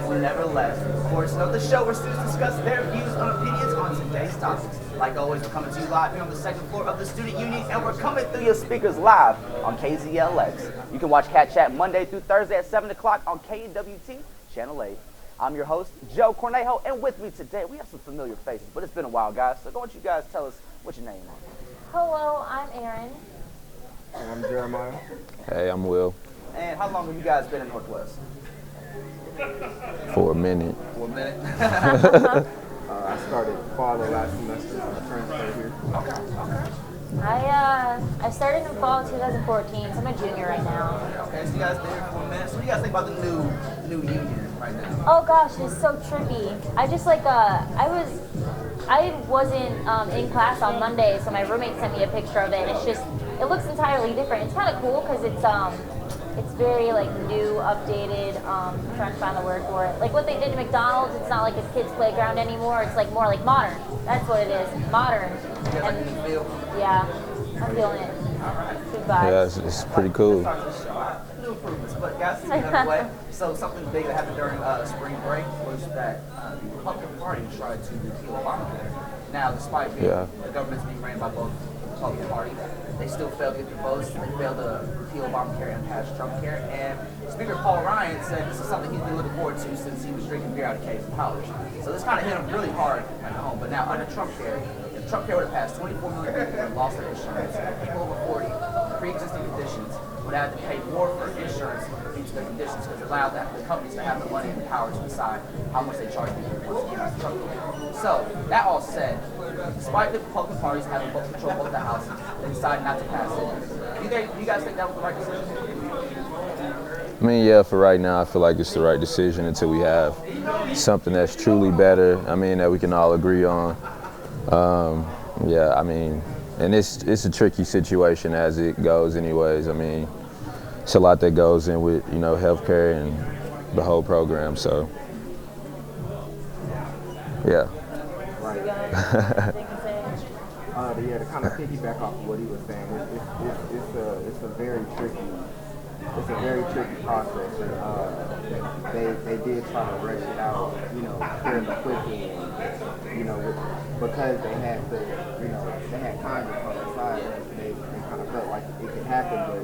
guys never left. Of course, the show where students discuss their views and opinions on today's topics. Like always, we're coming to you live here on the second floor of the Student Union, and we're coming through your speakers live on KZLX. You can watch CatChat Monday through Thursday at 7 o'clock on KNWT Channel 8. I'm your host, Joe Cornejo, and with me today, we have some familiar faces, but it's been a while, guys, so why don't you guys tell us what your name is? Hello, I'm Erin. I'm Jeremiah. Hey, I'm Will. And how long have you guys been in Northwest? For a minute. For a minute. I started fall of last semester on a transfer here. I started in fall of 2014, so I'm a junior right now. Okay, so you guys been here for a minute. So what do you guys think about the new union right now? Oh gosh, it's so trippy. I just I wasn't in class on Monday, so my roommate sent me a picture of it. And it looks entirely different. It's kind of cool because it's very new, updated. I'm trying to find the word for it. Like what they did to McDonald's, it's not like a kid's playground anymore. It's more like modern. That's what it is, modern. You guys like the feel? Yeah, I'm feeling it. All right. Good vibes. Yeah, it's pretty cool. New improvements, but guys, speaking of the way, so something big that happened during spring break was that the Republican Party tried to repeal Obamacare. Now, despite the government's being ran by both Republican Party, they still failed to get the votes. They failed to repeal Obamacare and pass Trumpcare. And Speaker Paul Ryan said this is something he's been looking forward to since he was drinking beer out of case in college. So this kind of hit him really hard at home. But now under Trumpcare, if Trumpcare would have passed, 24 million people would have lost their insurance. People over 40, pre-existing conditions, would have to pay more for insurance due to their conditions because it allowed the companies to have the money and the power to decide how much they charge people once again as Trumpcare. So that all said, despite the Republican parties having both control of both the houses, they decided not to pass it. Do you guys think that was the right decision? I mean, yeah, for right now, I feel like it's the right decision until we have something that's truly better, that we can all agree on. And it's a tricky situation as it goes anyways. It's a lot that goes in with, healthcare and the whole program, so, yeah. Right. To kind of piggyback off of what he was saying, it's a very tricky process. They did try to rush it out, fairly quickly, because they had they had Congress on their side. They kind of felt like it could happen, but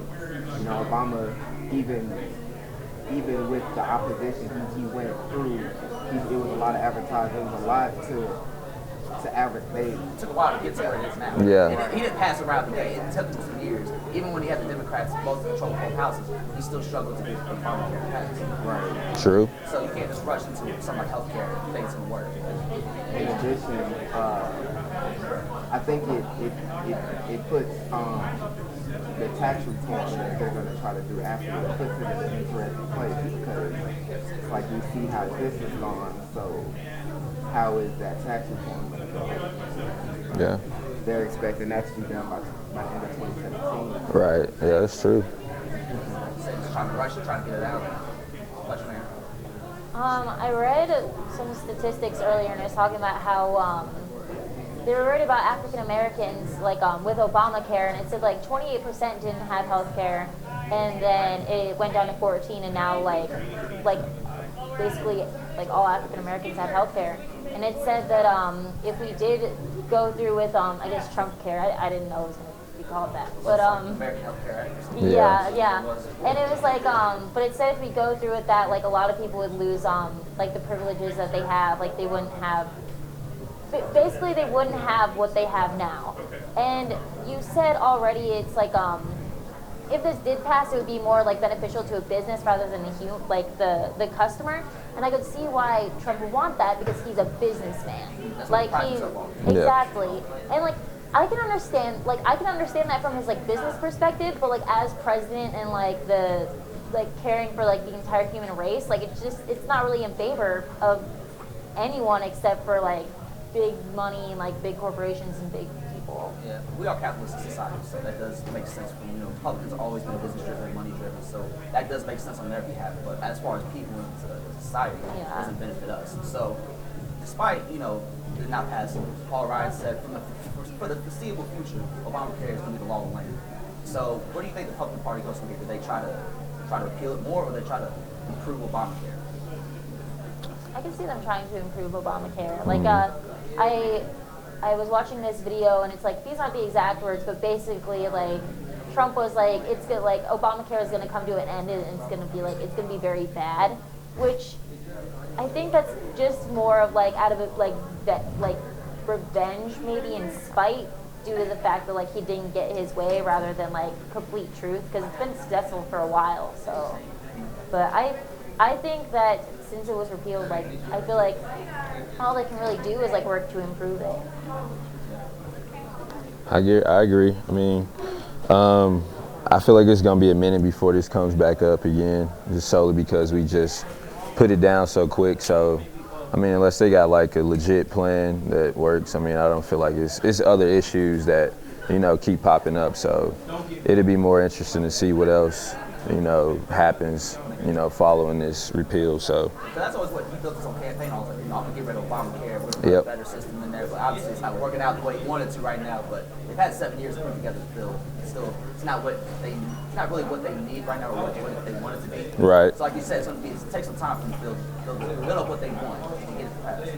Obama, even with the opposition he went through, it was a lot of advertising. It was a lot to advertise. It took a while to get to where it is now. Yeah. And he didn't pass around the day. It took him some years. Even when he had the Democrats both control both houses, he still struggled to get Obamacare passed. Right. True. So you can't just rush into something like healthcare and think it's going to work. In addition, I think it puts the tax reform that they're going to try to do after it puts it in an interesting place because like we see how this is gone, so how is that tax reform going to go? Yeah. They're expecting that to be done by the end of 2017. Right. Yeah, that's true. So just trying to rush it, trying to get it out. What's your name? I read some statistics earlier, and it was talking about how they were worried about African Americans, with Obamacare, and it said 28% didn't have health care, and then it went down to 14, and now basically all African Americans have health care. And it said that if we did go through with Trump care, I didn't know it was going to be called that, but American Healthcare Act. Yeah. And it was but it said if we go through with that, a lot of people would lose the privileges that they have, they wouldn't have. Basically, they wouldn't have what they have now. And you said already, it's if this did pass, it would be more beneficial to a business rather than the customer. And I could see why Trump would want that because he's a businessman. Exactly. And I can understand that from his business perspective, but as president and the caring for the entire human race, it's not really in favor of anyone except for big money and big corporations and big people. Yeah, we are capitalist society, so that does make sense. Republicans have always been business driven, money driven, so that does make sense on their behalf. But as far as people in society, it doesn't benefit us. So, despite it not passing, Paul Ryan said for the foreseeable future, Obamacare is going to be the law of the land. So, where do you think the Republican Party goes from here? Do they try to repeal it more, or do they try to improve Obamacare? I can see them trying to improve Obamacare. Like, I was watching this video, and it's like, these aren't the exact words, but basically, like, Trump was like, it's good, like, Obamacare is going to come to an end, and it's going to be like, it's going to be very bad, which I think that's just more of like out of it, like that, like revenge maybe and spite due to the fact that like he didn't get his way rather than like complete truth, because it's been successful for a while. So, but I think that since it was repealed, like I feel like all they can really do is like work to improve it. I agree. I mean, I feel like it's gonna be a minute before this comes back up again, just solely because we just put it down so quick. So, I mean, unless they got like a legit plan that works, I mean, I don't feel like it's other issues that, you know, keep popping up. So it'd be more interesting to see what else, you know, happens, you know, following this repeal. So that's always what he built his whole campaign on. Like, you know, I'm gonna get rid of Obamacare, we're gonna put a better system in there. But obviously, it's not working out the way he wanted to right now. But they've had 7 years to put together the bill. It's not really what they need right now, or what they want it to be. Right. So like you said, it's take some time for them to build up what they want and get it passed.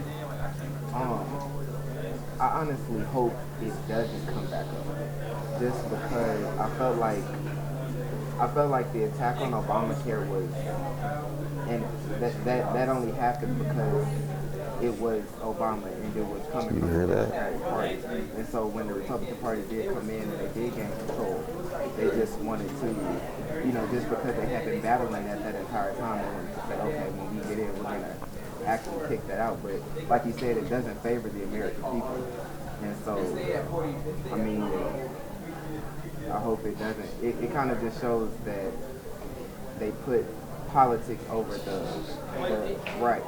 I honestly hope it doesn't come back up, just because I felt like the attack on Obamacare was, and that only happened because it was Obama and it was coming from the Democratic Party. And so when the Republican Party did come in and they did gain control, they just wanted to, you know, just because they had been battling that entire time, they wanted to say, okay, when we get in, we're going to actually kick that out. But like you said, it doesn't favor the American people. And so, I mean, I hope it doesn't. It kind of just shows that they put politics over the right.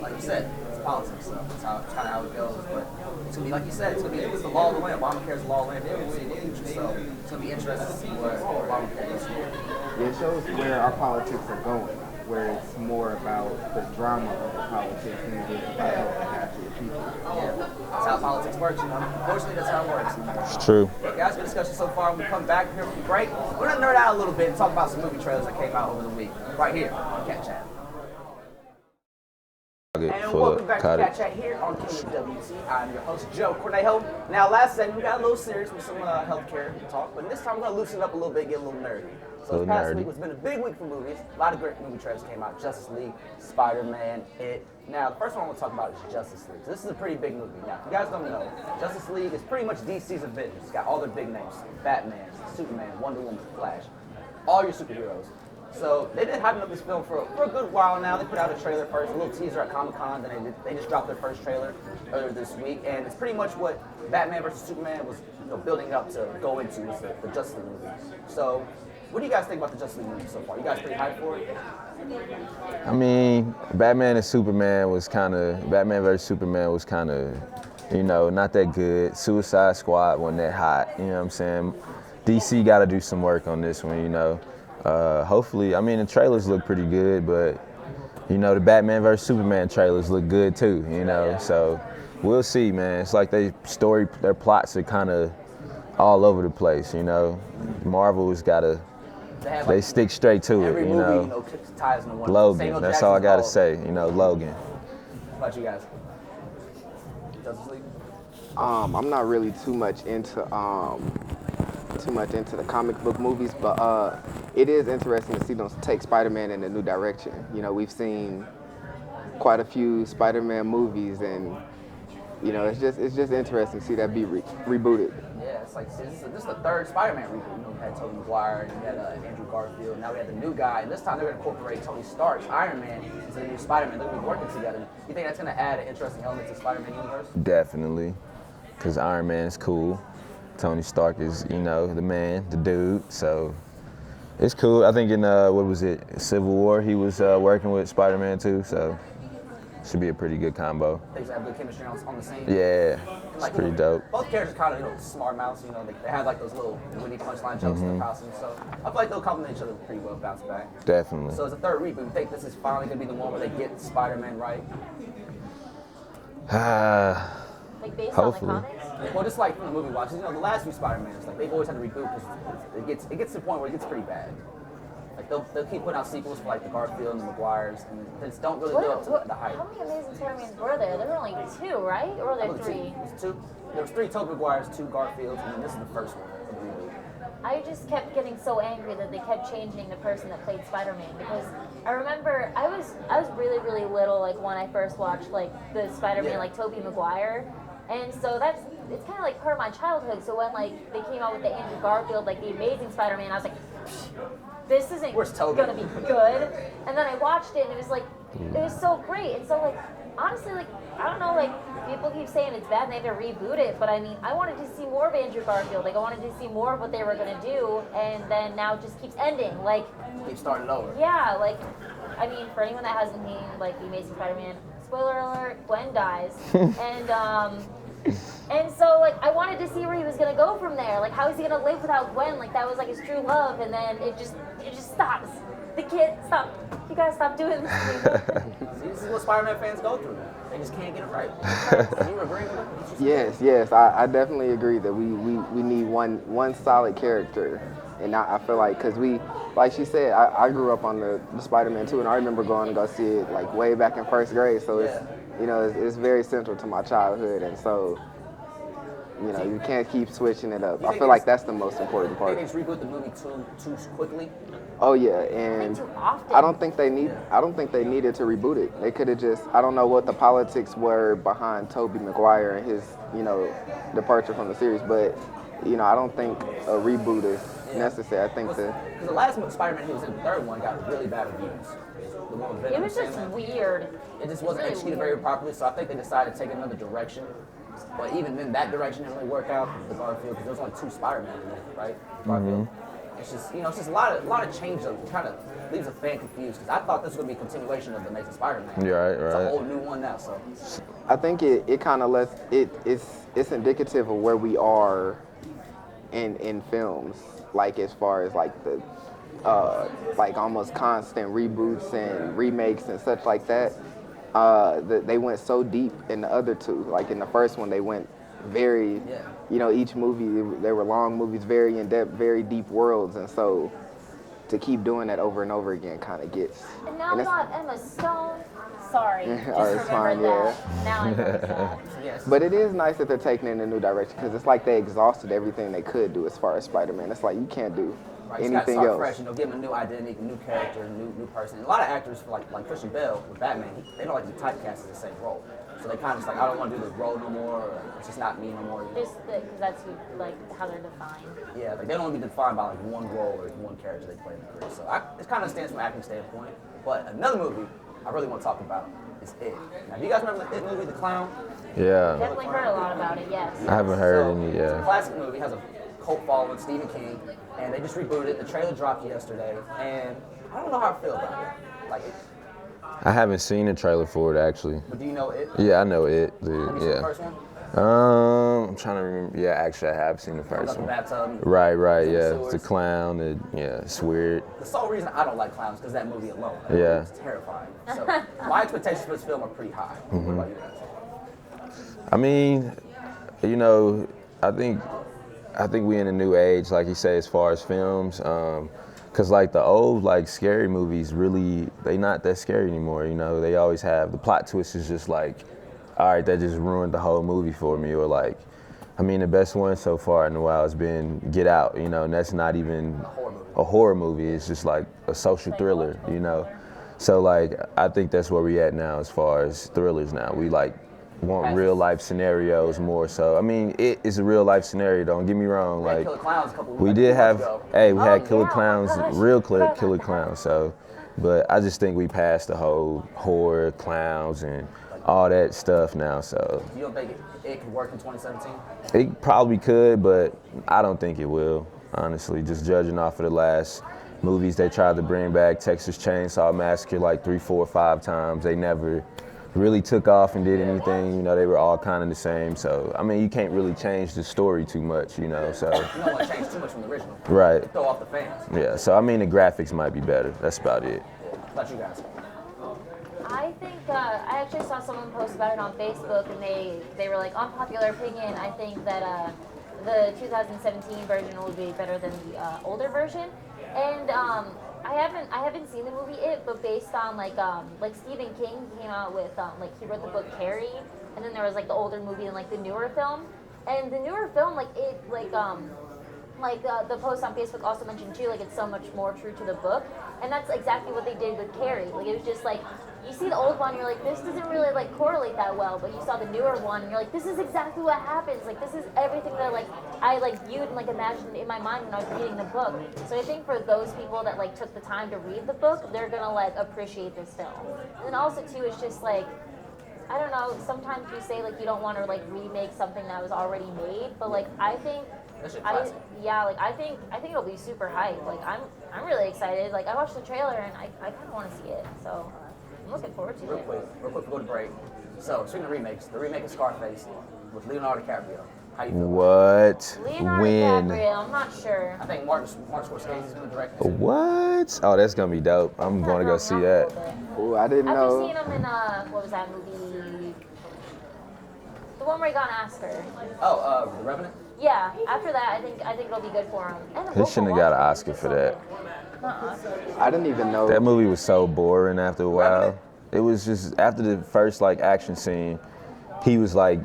Like you said, it's politics, so it's kind of how it goes. But it's gonna be like you said, it's the law of the land. Obamacare is the law of the land. They're gonna see the future, so it's gonna be interesting to see where Obamacare goes. Yeah, it shows where our politics are going, where it's more about the drama of the politics than it is about helping actual people. Yeah, that's how politics works, you know. Unfortunately, that's how it works. it's true. But guys, good discussion so far. When we come back here from the break, we're gonna nerd out a little bit and talk about some movie trailers that came out over the week, right here on CatChat. And welcome back to CatChat here on KNWT. I'm your host, Joe Cornejo. Now, last segment, we got a little serious with some healthcare talk, but this time we're going to loosen it up a little bit, get a little nerdy. So this past week has been a big week for movies. A lot of great movie trailers came out. Justice League, Spider-Man, It. Now, the first one I want to talk about is Justice League. This is a pretty big movie. Now, if you guys don't know, Justice League is pretty much DC's Avengers. It's got all their big names. Batman, Superman, Wonder Woman, Flash. All your superheroes. So they've been hyping up this film for a good while now. They put out a trailer first, a little teaser at Comic-Con, then they just dropped their first trailer earlier this week, and it's pretty much what Batman vs. Superman was, you know, building up to go into, is the Justice League movie. So what do you guys think about the Justice League movie so far? You guys pretty hyped for it? I mean, Batman vs. Superman was kind of, you know, not that good. Suicide Squad wasn't that hot, you know what I'm saying? DC got to do some work on this one, you know. Hopefully, I mean, the trailers look pretty good, but, you know, the Batman vs. Superman trailers look good too, you know, so we'll see, man. It's like their plots are kind of all over the place, you know. Marvel's got to, they stick straight to it, you know. Ties into one. Logan, that's all I got to say, you know, Logan. How about you guys? Justice League? I'm not really too much into the comic book movies, but it is interesting to see them take Spider-Man in a new direction. You know, we've seen quite a few Spider-Man movies, and you know, it's just interesting to see that be rebooted. Yeah, it's like this is the third Spider-Man reboot. You know, we had Tobey Maguire, and we had Andrew Garfield. Now we have the new guy, and this time they're going to incorporate Tony Stark's Iron Man into the new Spider-Man. They're going to be working together. You think that's going to add an interesting element to the Spider-Man universe? Definitely, because Iron Man is cool. Tony Stark is, you know, the man, the dude, so it's cool. I think in, what was it, Civil War, he was working with Spider-Man too, so should be a pretty good combo. They have good chemistry on the scene. Yeah, it's like, pretty dope. Both characters kind of, you know, smart mouths, you know, they have like those little witty punchline jokes in their costumes, so I feel like they'll complement each other pretty well, bounce back. Definitely. So it's a third reboot. You think this is finally going to be the one where they get Spider-Man right? Like based Hopefully. on the comics? Well, just like from the movie watches, you know, the last few Spider-Mans, like they've always had to reboot because it gets to the point where it gets pretty bad. Like they'll keep putting out sequels for like the Garfield and the Maguires, and they just don't really live up to the hype. How many Amazing Spider-Mans were there? There were only 2, right? Or were there 3? It was 2. There was 3 Tobey Maguires, 2 Garfields, and then this is the first one of the reboot. I just kept getting so angry that they kept changing the person that played Spider-Man, because I remember I was really, really little, like when I first watched like the Spider-Man, like Tobey Maguire, and so it's kind of like part of my childhood. So when like they came out with the Andrew Garfield, like the Amazing Spider-Man, I was like, this isn't gonna be good. And then I watched it and it was so great. And so like honestly, like I don't know, like people keep saying it's bad and they have to reboot it, but I mean I wanted to see more of Andrew Garfield. Like I wanted to see more of what they were gonna do, and then now it just keeps ending. Like Keep starting over. yeah, like I mean for anyone that hasn't seen like the Amazing Spider-Man, spoiler alert, Gwen dies. And so, like, I wanted to see where he was gonna go from there. Like, how is he gonna live without Gwen? Like, that was like his true love, and then it just stops. The kid, stop. You guys stop doing this to me. See, this is what Spider-Man fans go through. They just can't get it right. You agree with it? Yes, I definitely agree that we need one solid character, and I feel like because like she said, I grew up on the Spider-Man too, and I remember going to go see it like way back in first grade. So it's very central to my childhood, and so you can't keep switching it up. I feel like that's the most important part. They just reboot the movie too quickly. Oh yeah, and I don't think they needed to reboot it. They could have just, I don't know what the politics were behind Tobey Maguire and his departure from the series, but I don't think a reboot is necessary. I think because the last Spider-Man he was in, the third one, got really bad reviews. The one with Venom, It was just weird. It just wasn't executed very properly, so I think they decided to take another direction. But even then, that direction didn't really work out with the Garfield, because there was only 2 Spider-Man in it, right? Garfield. It's just, it's just a lot of change that kind of leaves a fan confused, because I thought this was going to be a continuation of the Amazing Spider-Man. Yeah, right. It's a whole new one now, so. I think it kind of lets it's indicative of where we are in films, like as far as like the like almost constant reboots and remakes and such like that. They went so deep in the other 2. Like in the first one, they went very, each movie, they were long movies, very in-depth, very deep worlds, and so to keep doing that over and over again kind of gets. And now not Emma Stone. Sorry, just it's fine, that. Now I'm really sad. Yes. But it is nice that they're taking it in a new direction, because it's like they exhausted everything they could do as far as Spider-Man. It's like you can't do anything else. Fresh, give him a new identity, new character, new person. And a lot of actors, like Christian Bale with Batman, they don't like to be typecast as the same role. So they kind of just like, I don't want to do this role no more. Or it's just not me no more. Just because that's how they're defined. Yeah, like they don't want to be defined by like one role or one character they play in the career. So it kind of stands from an acting standpoint. But another movie I really want to talk about is It. Now, do you guys remember the It movie, The Clown? Yeah. Definitely heard a lot about it. Yes. I haven't heard any. It's a classic movie, has a cult following, Stephen King, and they just rebooted it. The trailer dropped yesterday, and I don't know how I feel about it. Like, I haven't seen a trailer for it actually. but do you know It? Yeah, I know it. Have you seen the first one? I'm trying to remember. Yeah, actually, I have seen the first The one. bathtub. Right, in the yeah. It's a sewers. clown. It's weird. The sole reason I don't like clowns is because that movie alone. That Yeah. movie is terrifying. So my expectations for this film are pretty high. What about you guys? I mean, I think we in a new age, like you say, as far as films. Cause like the old scary movies, really, they not that scary anymore. They always have the plot twist is just like, all right, that just ruined the whole movie for me. Or the best one so far in a while has been Get Out. And that's not even a horror movie. It's just like a social thriller. So I think that's where we at now as far as thrillers. Now we want real life scenarios more so. It is a real life scenario. Don't get me wrong. Killer Clowns a couple We like, did months have, ago. we had Killer yeah, Clowns, oh my gosh. real Killer Clowns. So, but I just think we passed the whole horror, clowns, and all that stuff now. So You don't think it could work in 2017? it probably could, but I don't think it will. Honestly, just judging off of the last movies they tried to bring back, Texas Chainsaw Massacre 3, 4, 5 times. They never really took off and did anything. They were all kind of the same. So, you can't really change the story too much, so. You don't want to change too much from the original. Right. Throw off the fans. Yeah, so the graphics might be better. That's about it. What about you guys? I think I actually saw someone post about it on Facebook, and they were like, unpopular opinion. I think that the 2017 version will be better than the older version, and I haven't seen the movie It, but based on like Stephen King came out with like he wrote the book Carrie, and then there was like the older movie and like the newer film, and the newer film like it the post on Facebook also mentioned too, like it's so much more true to the book, and that's exactly what they did with Carrie. Like it was just like you see the old one, you're like this doesn't really like correlate that well, but you saw the newer one, and you're like this is exactly what happens. Like this is everything that like I like viewed and like imagined in my mind when I was reading the book. So I think for those people that like took the time to read the book, they're gonna like appreciate this film. And then also too, it's just like I don't know. Sometimes you say like you don't want to like remake something that was already made, but like I think. I think it'll be super hype. Like I'm really excited. Like I watched the trailer and I kind of want to see it. So I'm looking forward to it. Real quick, go to break. So speaking of remakes, the remake of Scarface with Leonardo DiCaprio. How you feel? What? Leonardo When? DiCaprio, I'm not sure. I think Martin Scorsese is going to direct it. What? Oh, that's gonna be dope. I'm going to go see that. Oh, I didn't Have know. you seen him in what was that movie? The one where he got an Oscar. Oh, The Revenant? Yeah. After that, I think it'll be good for him. And He shouldn't have got an Oscar for that. I didn't even know. That movie was so boring after a while. It was just after the first like action scene, he was like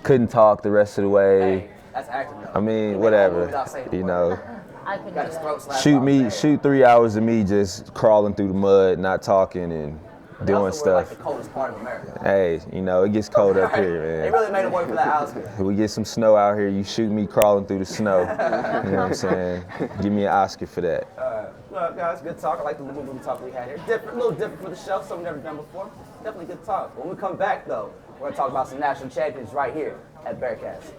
couldn't talk the rest of the way. Hey, that's acting though. I mean, whatever, you know. I couldn't Got do his that. throat slapped off. Shoot 3 hours of me just crawling through the mud, not talking and They doing also were, like, stuff. the coldest part of America. Hey, you know, it gets cold up They here, man. really made it work for that Oscar. We get some snow out here, you shoot me crawling through the snow. You know what I'm saying? Give me an Oscar for that. Well, guys, good talk. I like the little movie talk we had here. Different, a little different for the show, something we've never done before. Definitely good talk. When we come back, though, we're going to talk about some national champions right here at Bearcats.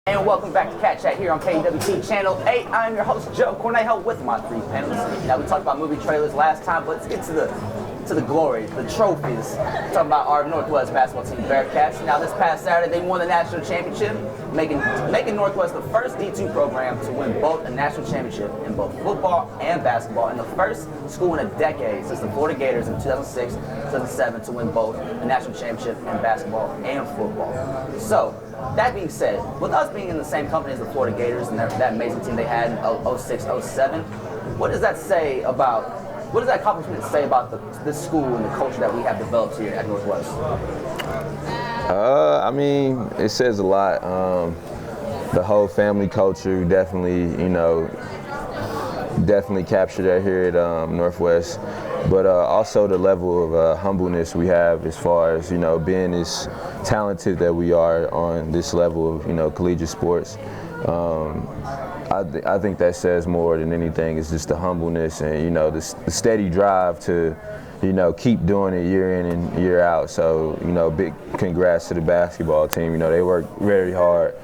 And welcome back to CatChat here on KNWT Channel 8. I'm your host, Joe Cornejo, with my 3 panelists. Now, we talked about movie trailers last time, but let's get to the glory, the trophies. We're talking about our Northwest basketball team, Bearcats. Now, this past Saturday, they won the national championship, making Northwest the first D2 program to win both a national championship in both football and basketball, and the first school in a decade since the Florida Gators in 2006, 2007 to win both the national championship in basketball and football. So, that being said, with us being in the same company as the Florida Gators and that amazing team they had in 06, 07, what does that accomplishment say about this school and the culture that we have developed here at Northwest? I mean, it says a lot. The whole family culture definitely, definitely captured that here at Northwest. But also the level of humbleness we have as far as, being as talented that we are on this level of, collegiate sports. I think that says more than anything. It's just the humbleness and, the steady drive to, keep doing it year in and year out. So, big congrats to the basketball team. They work very hard,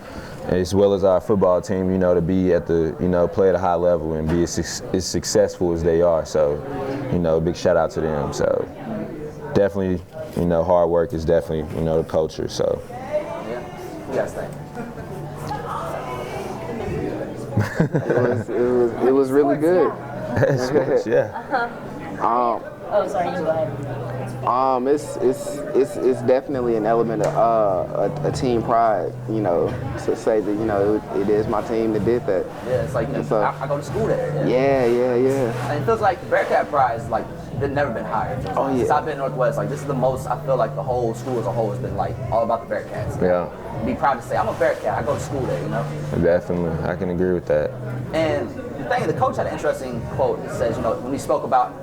as well as our football team, to be at the, play at a high level and be as successful as they are. So, big shout out to them. So, definitely, hard work is definitely, the culture. So. Yeah, what you guys think? It was really good. Sports, yeah. Oh, sorry, you go ahead. It's definitely an element of a team pride, to say that it is my team that did that. Yeah, it's like I go to school there. Yeah. And it feels like Bearcat pride is like they've never been higher. Oh, yeah. Since I've been in Northwest, like this is the most I feel like the whole school as a whole has been like all about the Bearcats. Yeah. Be proud to say I'm a Bearcat. I go to school there, Definitely, I can agree with that. And the coach had an interesting quote that says, when he spoke about,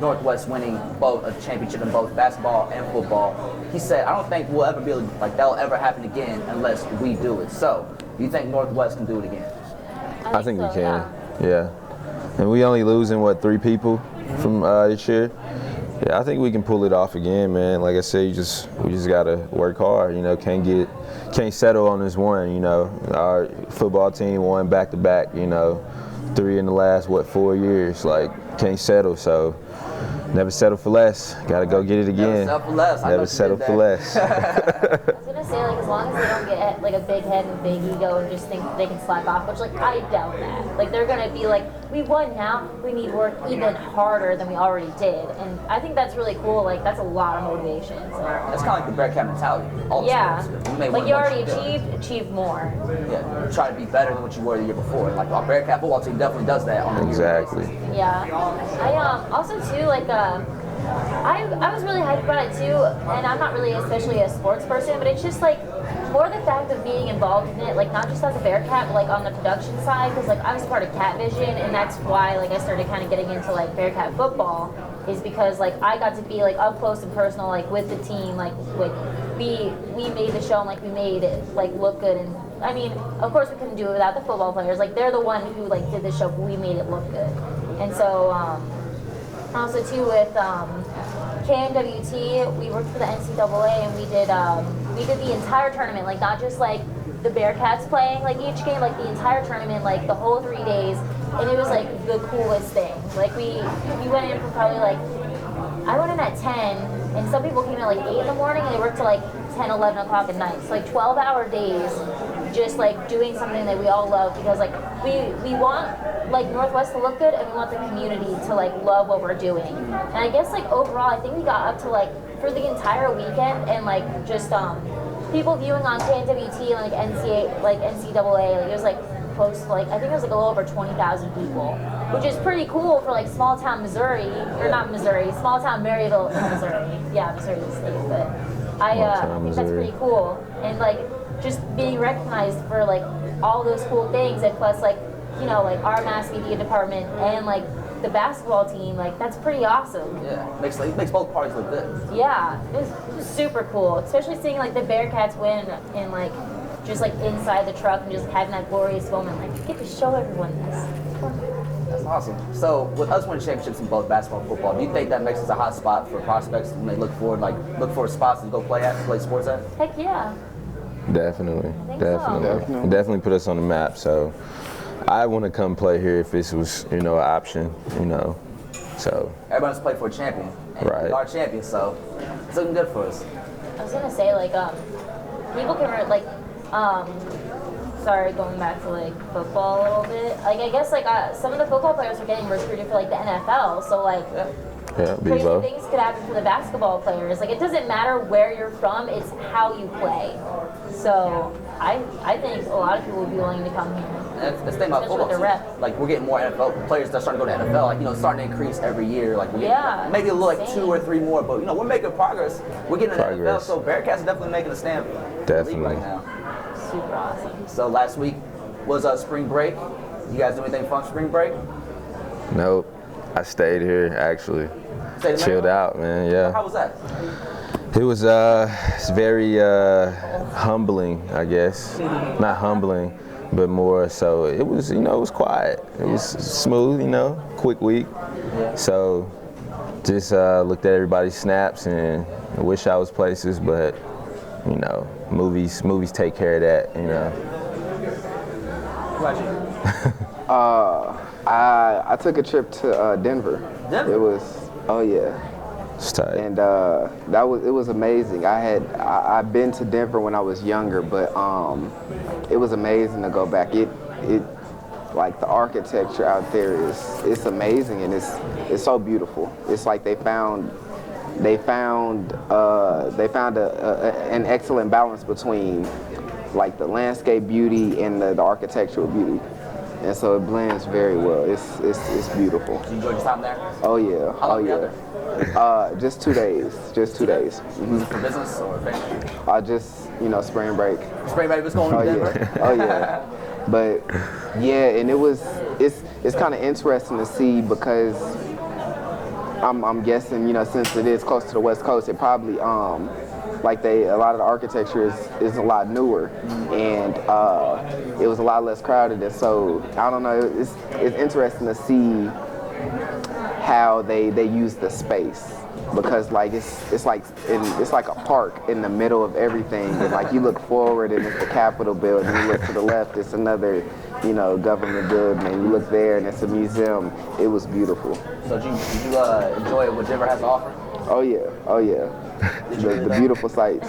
Northwest winning both a championship in both basketball and football, he said, I don't think we'll ever be like that'll ever happen again unless we do it. So, do you think Northwest can do it again? I think we can. Yeah. And we only losing 3 people from this year. Yeah, I think we can pull it off again, man. Like I said, we just gotta work hard. Can't settle on this one. Our football team won back-to-back. 3 in the last 4 years. Like, can't settle. So, never settle for less. Gotta go get it again. Never settle for less. Never settle for less. I was gonna say, like, as long as they don't get like a big head and a big ego and just think they can slack off, which, like, I doubt that. Like, they're gonna be like, we won now, we need to work even harder than we already did. And I think that's really cool. Like, that's a lot of motivation. So. It's kind of like the Bearcat mentality. All the sports. You may like win you once already do. achieved more. Yeah, try to be better than what you were the year before. Like our Bearcat football team definitely does that on a yearly basis. Yeah. I also too like I was really hyped about it too, and I'm not really especially a sports person, but it's just like more the fact of being involved in it, like not just as a Bearcat, but like on the production side, because like I was part of CatVision, and that's why like I started kind of getting into like Bearcat football, is because like I got to be like up close and personal like with the team, like we made the show and like we made it like look good. And I mean, of course we couldn't do it without the football players, like they're the one who like did the show, but we made it look good. And so also too with KNWT, we worked for the NCAA, and we did the entire tournament, like not just like the Bearcats playing like each game, like the entire tournament, like the whole 3 days, and it was like the coolest thing. Like we went in from probably like, I went in at 10, and some people came in at like 8 in the morning, and they worked till like 10, 11 o'clock at night. So like 12-hour days, just like doing something that we all love, because like we want like Northwest to look good, and we want the community to like love what we're doing. And I guess like overall, I think we got up to like for the entire weekend, and like just people viewing on KNWT and like NCAA, like it was like close to like, I think it was like a little over 20,000 people, which is pretty cool for like small town Missouri, or not Missouri, small town Maryville, Missouri. Yeah, Missouri State, but I think that's pretty cool. And like just being recognized for like all those cool things, and plus like, you know, like our mass media department and like the basketball team, like that's pretty awesome. Yeah, it makes both parties look good. Yeah, it was super cool, especially seeing like the Bearcats win and like just like inside the truck and just having that glorious moment. Like you get to show everyone this. That's awesome. So with us winning championships in both basketball and football, do you think that makes us a hot spot for prospects when they look for spots to go play sports at? Heck yeah. Definitely. So. Definitely put us on the map. So I want to come play here if this was, you know, an option, you know. So everybody's played for a champion, and right. We are champions, so it's looking good for us. I was gonna say like people can like sorry, going back to like football a little bit. Like I guess like some of the football players are getting recruited for like the NFL, so like crazy things could happen for the basketball players. Like it doesn't matter where you're from, it's how you play. So I think a lot of people would be willing to come here. That's the thing about football. Like we're getting more NFL players that are starting to go to NFL. Like, you know, starting to increase every year. Like we're getting maybe a little like 2 or 3 more, but you know we're making progress. We're getting to the NFL, so Bearcats are definitely making a stand. Definitely Right now. Super awesome. So last week was spring break. You guys do anything fun for spring break? Nope. I stayed here actually. Chilled out, man. Yeah. How was that? It was it's very humbling, I guess. Not humbling, but more so it was, you know, it was quiet. It was smooth, you know, quick week. So just looked at everybody's snaps and I wish I was places, but you know, movies take care of that, you know. What about you? I took a trip to Denver. Denver? It was, oh yeah. It's tight. And it was amazing. I've been to Denver when I was younger, but it was amazing to go back. It like the architecture out there it's amazing, and it's so beautiful. It's like they found an excellent balance between like the landscape beauty and the architectural beauty. And so it blends very well. It's beautiful. Did you enjoy your time there? Oh yeah. How long were you there? Just 2 days. Just 2 days. Was it for business or family? Just, you know, spring break. Spring break was going to Denver? Yeah. Oh yeah. But yeah, and it's kind of interesting to see, because I'm guessing, you know, since it is close to the West Coast, it probably like a lot of the architecture is a lot newer, and it was a lot less crowded, and so I don't know. It's interesting to see how they use the space, because like it's like a park in the middle of everything, and like you look forward and it's the Capitol building, you look to the left, it's another, you know, government building, and you look there and it's a museum. It was beautiful. So did you enjoy what Denver has to offer? Oh yeah, oh yeah. The beautiful sights.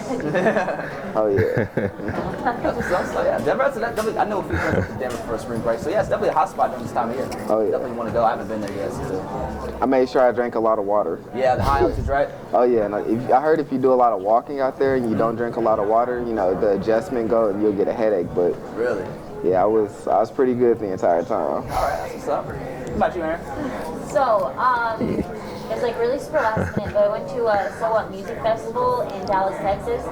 Oh yeah. That's what's up. So, yeah, Denver, so definitely, I know a few friends went to Denver for a spring break. So yeah, it's definitely a hot spot during this time of year. Oh yeah. Definitely want to go. I haven't been there yet. So. I made sure I drank a lot of water. Yeah, the high altitude, right? Oh yeah, and I heard if you do a lot of walking out there and you don't drink a lot of water, you know, the adjustment go and you'll get a headache. But really, yeah, I was pretty good the entire time. All right, that's what's up. What about you, Erin? So, it was like really super last minute, but I went to a So What Music Festival in Dallas, Texas,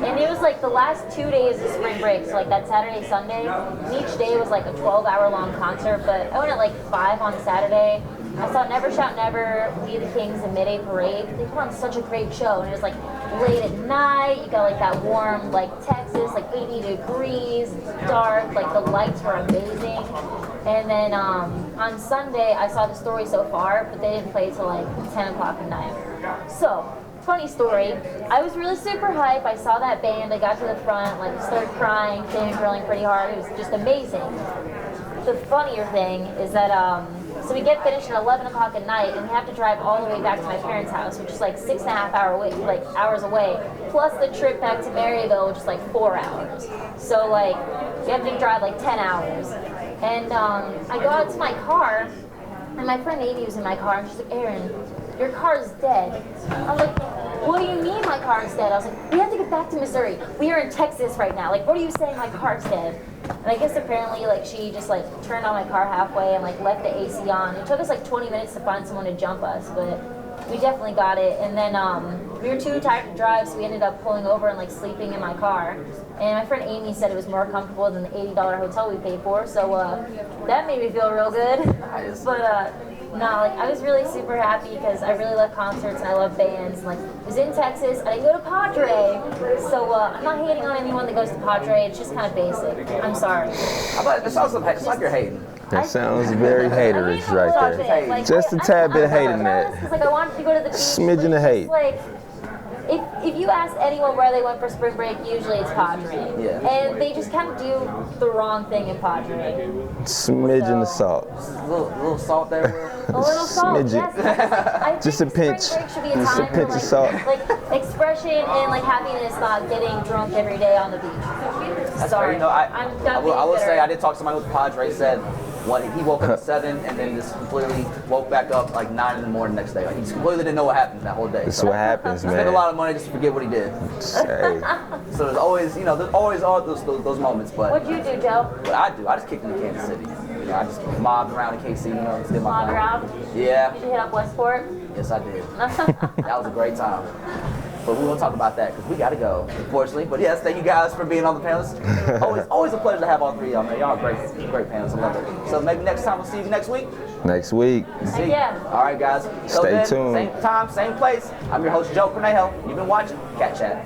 and it was like the last 2 days of spring break, so like that Saturday, Sunday, and each day was like a 12-hour long concert, but I went at like 5 on Saturday. I saw Never Shout Never, We the Kings, and Midday Parade. They put on such a great show, and it was like late at night, you got like that warm, like Texas, like 80 degrees, dark, like the lights were amazing. And then on Sunday, I saw The Story So Far, but they didn't play till like 10 o'clock at night. So, funny story, I was really super hyped. I saw that band, I got to the front, like started crying, fangirling pretty hard. It was just amazing. The funnier thing is that, so we get finished at 11 o'clock at night, and we have to drive all the way back to my parents' house, which is like 6.5 hours away, plus the trip back to Maryville, which is like 4 hours. So like, we have to drive like 10 hours. And I go out to my car, and my friend Amy was in my car, and she's like, Erin, your car's dead. I was like, what do you mean my car's dead? I was like, we have to get back to Missouri. We are in Texas right now. Like, what are you saying my car's dead? And I guess apparently, like, she just, like, turned on my car halfway and, like, left the AC on. It took us, like, 20 minutes to find someone to jump us, but we definitely got it. And then we were too tired to drive, so we ended up pulling over and, like, sleeping in my car. And my friend Amy said it was more comfortable than the $80 hotel we paid for, so that made me feel real good. But, no, like, I was really super happy because I really love concerts and I love bands. And, like, I was in Texas, I didn't go to Padre, so I'm not hating on anyone that goes to Padre. It's just kind of basic. I'm sorry. It sounds like you're hating. That sounds very haterish right there. Like, Just a tad bit of hate in that. Because, like, I wanted to go to the beach. Smidgen of hate. Like, if you ask anyone where they went for spring break, usually it's Padre. Yeah. And they just kind of do the wrong thing in Padre. Smidgen of salt. A little salt there. A little salt, Smidgen. yes. I Just a think pinch. spring break should be a Just a time pinch for, of salt. like expression and like happiness, not getting drunk every day on the beach. That's Sorry. fair. You know, I'm done I will being say bitter. I did talk to somebody with Padre. Said he woke up at 7 and then just completely woke back up like 9 in the morning next day. Like he just completely didn't know what happened that whole day. That's what happens, man. Spent a lot of money just to forget what he did. Hey. So there's always all those moments. But What'd you do, Joe? what I do, I just kicked into Kansas City. You know, I just mobbed around in KC. You know, just did my Mobbed thing. around? Yeah. Did you hit up Westport? Yes, I did. That was a great time. But we won't talk about that because we got to go, unfortunately. But yes, thank you guys for being on the panels. Always a pleasure to have all three of y'all. Y'all are great panels. I love it. So maybe next time we'll see you next week. Next week. See. Yeah. All right, guys. Stay tuned. Same time, same place. I'm your host, Joe Cornejo. You've been watching CatChat.